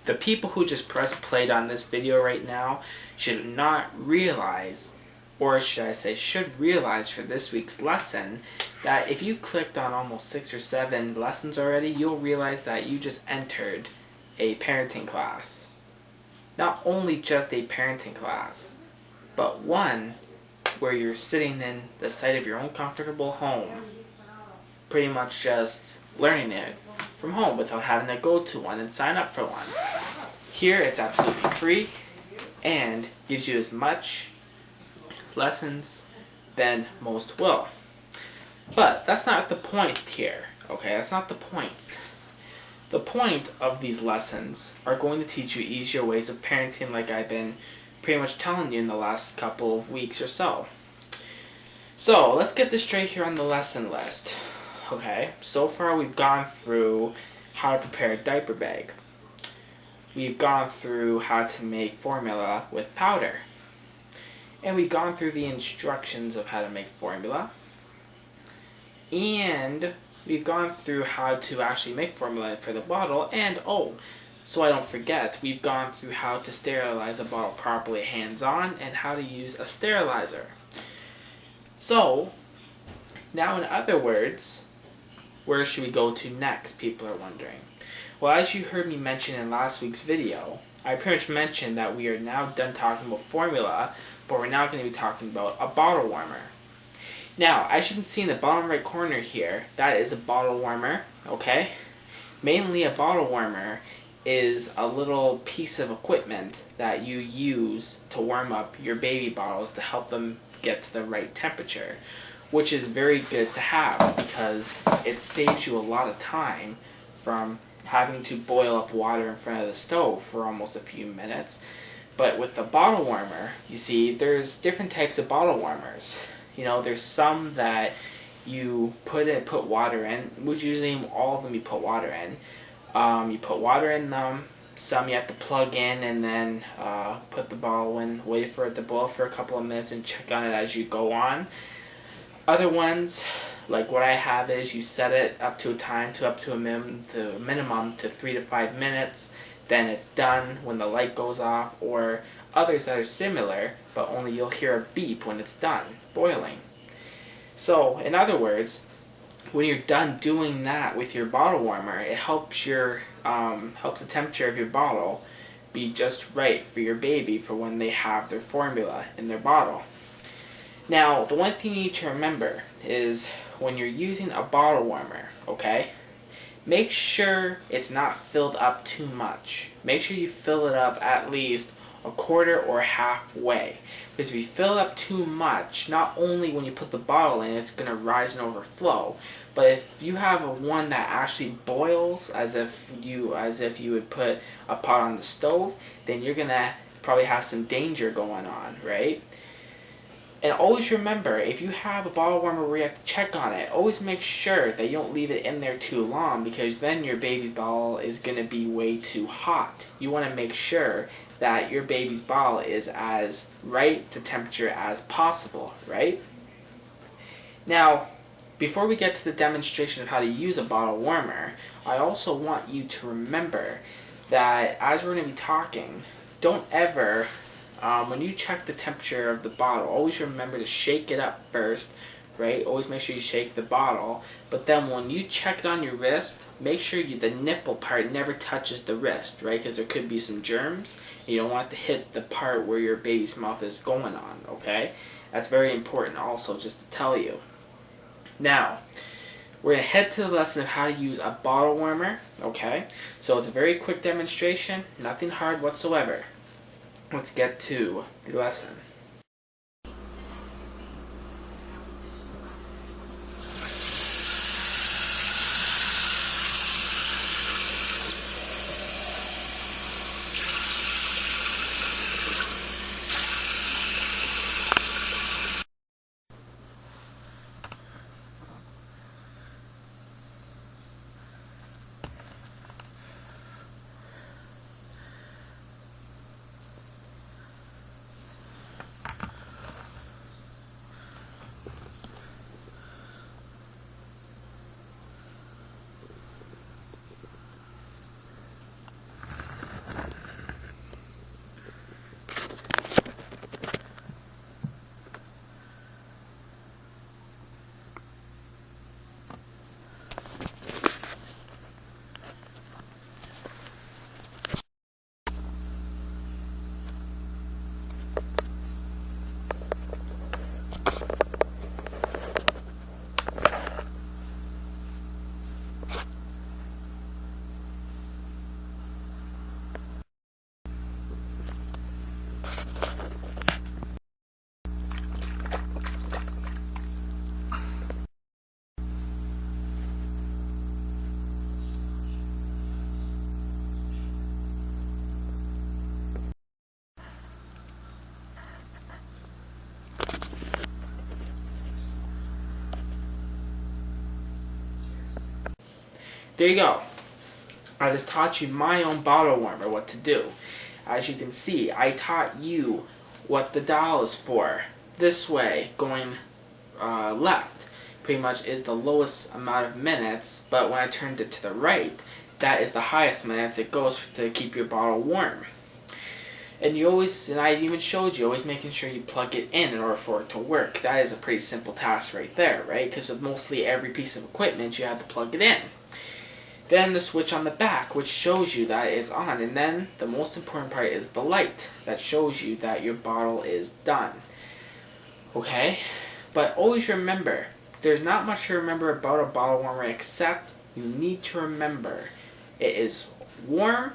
the people who just press played on this video right now should not realize, or should I say should realize for this week's lesson, that if you clicked on almost 6 or 7 lessons already, you'll realize that you just entered a parenting class. Not only just a parenting class, but one where you're sitting in the sight of your own comfortable home, pretty much just learning it from home without having to go to one and sign up for one. Here it's absolutely free and gives you as much lessons than most will. But that's not the point here, okay? That's not the point. The point of these lessons are going to teach you easier ways of parenting, like I've been pretty much telling you in the last couple of weeks or so. So let's get this straight here on the lesson list. Okay, so far we've gone through how to prepare a diaper bag. We've gone through how to make formula with powder. And we've gone through the instructions of how to make formula. And we've gone through how to actually make formula for the bottle. And so I don't forget, we've gone through how to sterilize a bottle properly hands-on and how to use a sterilizer. So, now in other words, where should we go to next, people are wondering. Well, as you heard me mention in last week's video, I pretty much mentioned that we are now done talking about formula, but we're now going to be talking about a bottle warmer. Now, as you can see in the bottom right corner here, that is a bottle warmer, okay? Mainly a bottle warmer is a little piece of equipment that you use to warm up your baby bottles to help them get to the right temperature, which is very good to have because it saves you a lot of time from having to boil up water in front of the stove for almost a few minutes. But with the bottle warmer, you see, there's different types of bottle warmers. You know, there's some that you put water in, which usually all of them you put water in. You put water in them. Some you have to plug in and then put the bottle in, wait for it to boil for a couple of minutes and check on it as you go on. Other ones, like what I have, is you set it up to a time to a minimum to 3 to 5 minutes. Then it's done when the light goes off, or others that are similar, but only you'll hear a beep when it's done boiling. So, in other words, when you're done doing that with your bottle warmer, it helps the temperature of your bottle be just right for your baby for when they have their formula in their bottle. Now, the one thing you need to remember is when you're using a bottle warmer, okay, make sure it's not filled up too much. Make sure you fill it up at least a quarter or halfway. Because if you fill it up too much, not only when you put the bottle in, it's going to rise and overflow, but if you have one that actually boils as if you would put a pot on the stove, then you're going to probably have some danger going on, right? And always remember, if you have a bottle warmer where you have to check on it, always make sure that you don't leave it in there too long, because then your baby's bottle is going to be way too hot. You want to make sure that your baby's bottle is as right to temperature as possible, right? Now, before we get to the demonstration of how to use a bottle warmer, I also want you to remember that as we're going to be talking, don't ever, when you check the temperature of the bottle, always remember to shake it up first, right? Always make sure you shake the bottle. But then when you check it on your wrist, make sure the nipple part never touches the wrist, right? Because there could be some germs. And you don't want to hit the part where your baby's mouth is going on, okay? That's very important also, just to tell you. Now, we're going to head to the lesson of how to use a bottle warmer, okay? So it's a very quick demonstration, nothing hard whatsoever. Let's get to the lesson. There you go. I just taught you my own bottle warmer what to do. As you can see, I taught you what the dial is for. This way, going left, pretty much is the lowest amount of minutes, but when I turned it to the right, that is the highest minutes it goes to keep your bottle warm. And I even showed you, always making sure you plug it in order for it to work. That is a pretty simple task right there, right? Because with mostly every piece of equipment, you have to plug it in. Then the switch on the back, which shows you that it's on. And then the most important part is the light that shows you that your bottle is done. Okay? But always remember, there's not much to remember about a bottle warmer except you need to remember it is warm,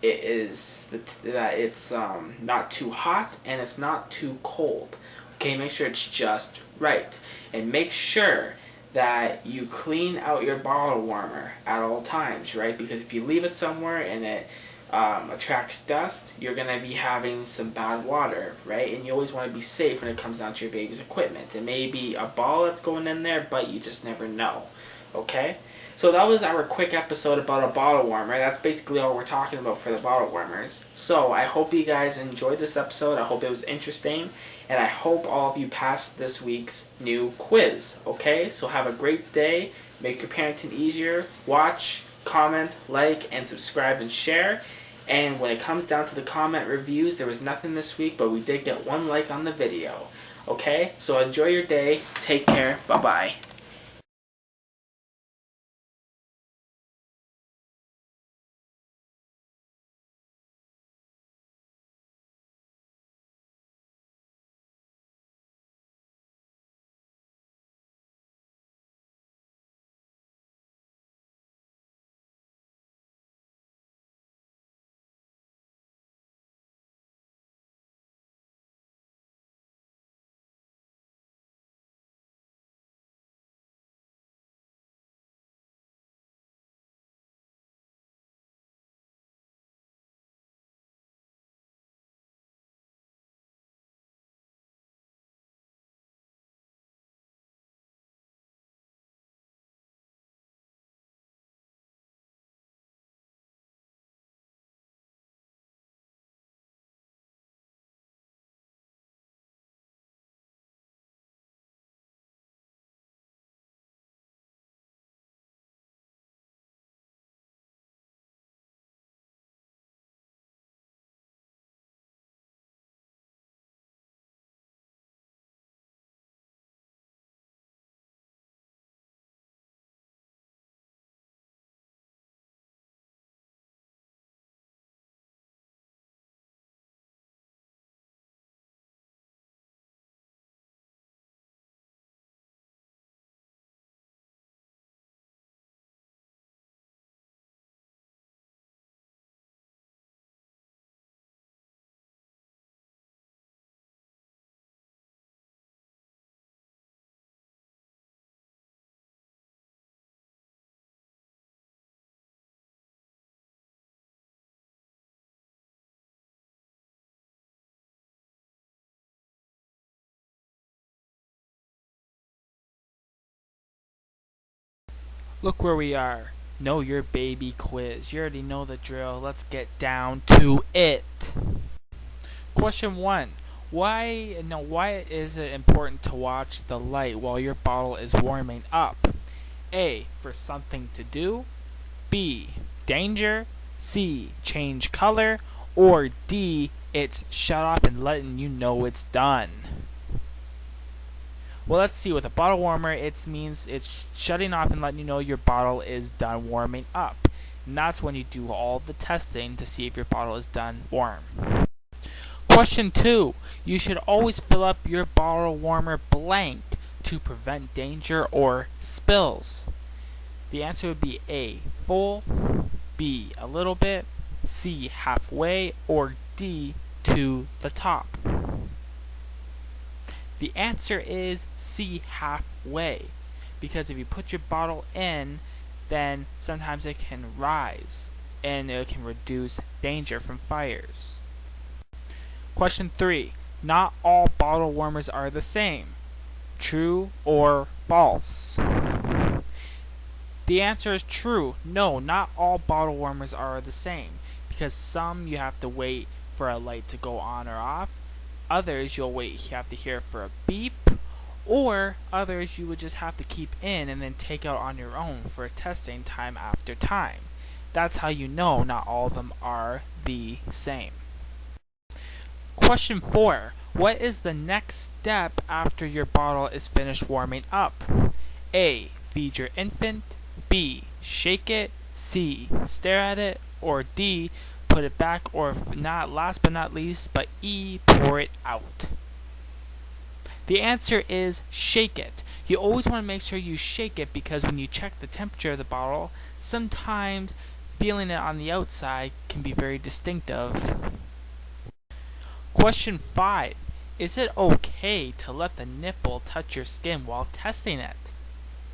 it is that it's not too hot, and it's not too cold. Okay, make sure it's just right. And make sure that you clean out your bottle warmer at all times, right? Because if you leave it somewhere and it attracts dust, you're going to be having some bad water, right? And you always want to be safe when it comes down to your baby's equipment. It may be a ball that's going in there, but you just never know, okay? So that was our quick episode about a bottle warmer. That's basically all we're talking about for the bottle warmers. So I hope you guys enjoyed this episode. I hope it was interesting. And I hope all of you passed this week's new quiz. Okay? So have a great day. Make your parenting easier. Watch, comment, like, and subscribe and share. And when it comes down to the comment reviews, there was nothing this week, but we did get 1 like on the video. Okay? So enjoy your day. Take care. Bye-bye. Look where we are. Know your baby quiz. You already know the drill. Let's get down to it. Question 1. Why is it important to watch the light while your bottle is warming up? A. For something to do. B. Danger. C. Change color. Or D. It's shut off and letting you know it's done. Well, let's see. With a bottle warmer, it means it's shutting off and letting you know your bottle is done warming up. And that's when you do all the testing to see if your bottle is done warm. Question 2. You should always fill up your bottle warmer blank to prevent danger or spills. The answer would be A. Full, B. A little bit, C. Halfway, or D. to the top? The answer is C, halfway. Because if you put your bottle in, then sometimes it can rise and it can reduce danger from fires. Question 3. Not all bottle warmers are the same. True or false? The answer is true. No, not all bottle warmers are the same, because some you have to wait for a light to go on or off. Others you have to hear for a beep, or others you would just have to keep in and then take out on your own for testing time after time. That's how you know not all of them are the same. Question 4. What is the next step after your bottle is finished warming up? A. Feed your infant. B. Shake it. C. Stare at it. Or D. Put it back. Or not, last but not least, but E. Pour it out. The answer is shake it. You always want to make sure you shake it, because when you check the temperature of the bottle, sometimes feeling it on the outside can be very distinctive. Question 5. Is it okay to let the nipple touch your skin while testing it?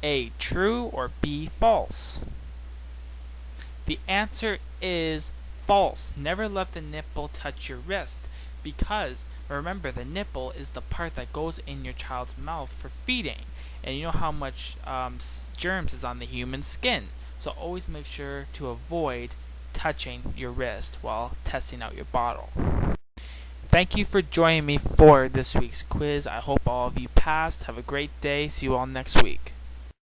A. True or B. False? The answer is false. Never let the nipple touch your wrist, because remember, the nipple is the part that goes in your child's mouth for feeding, and you know how much germs is on the human skin. So always make sure to avoid touching your wrist while testing out your bottle. Thank you for joining me for this week's quiz. I hope all of you passed. Have a great day. See you all next week.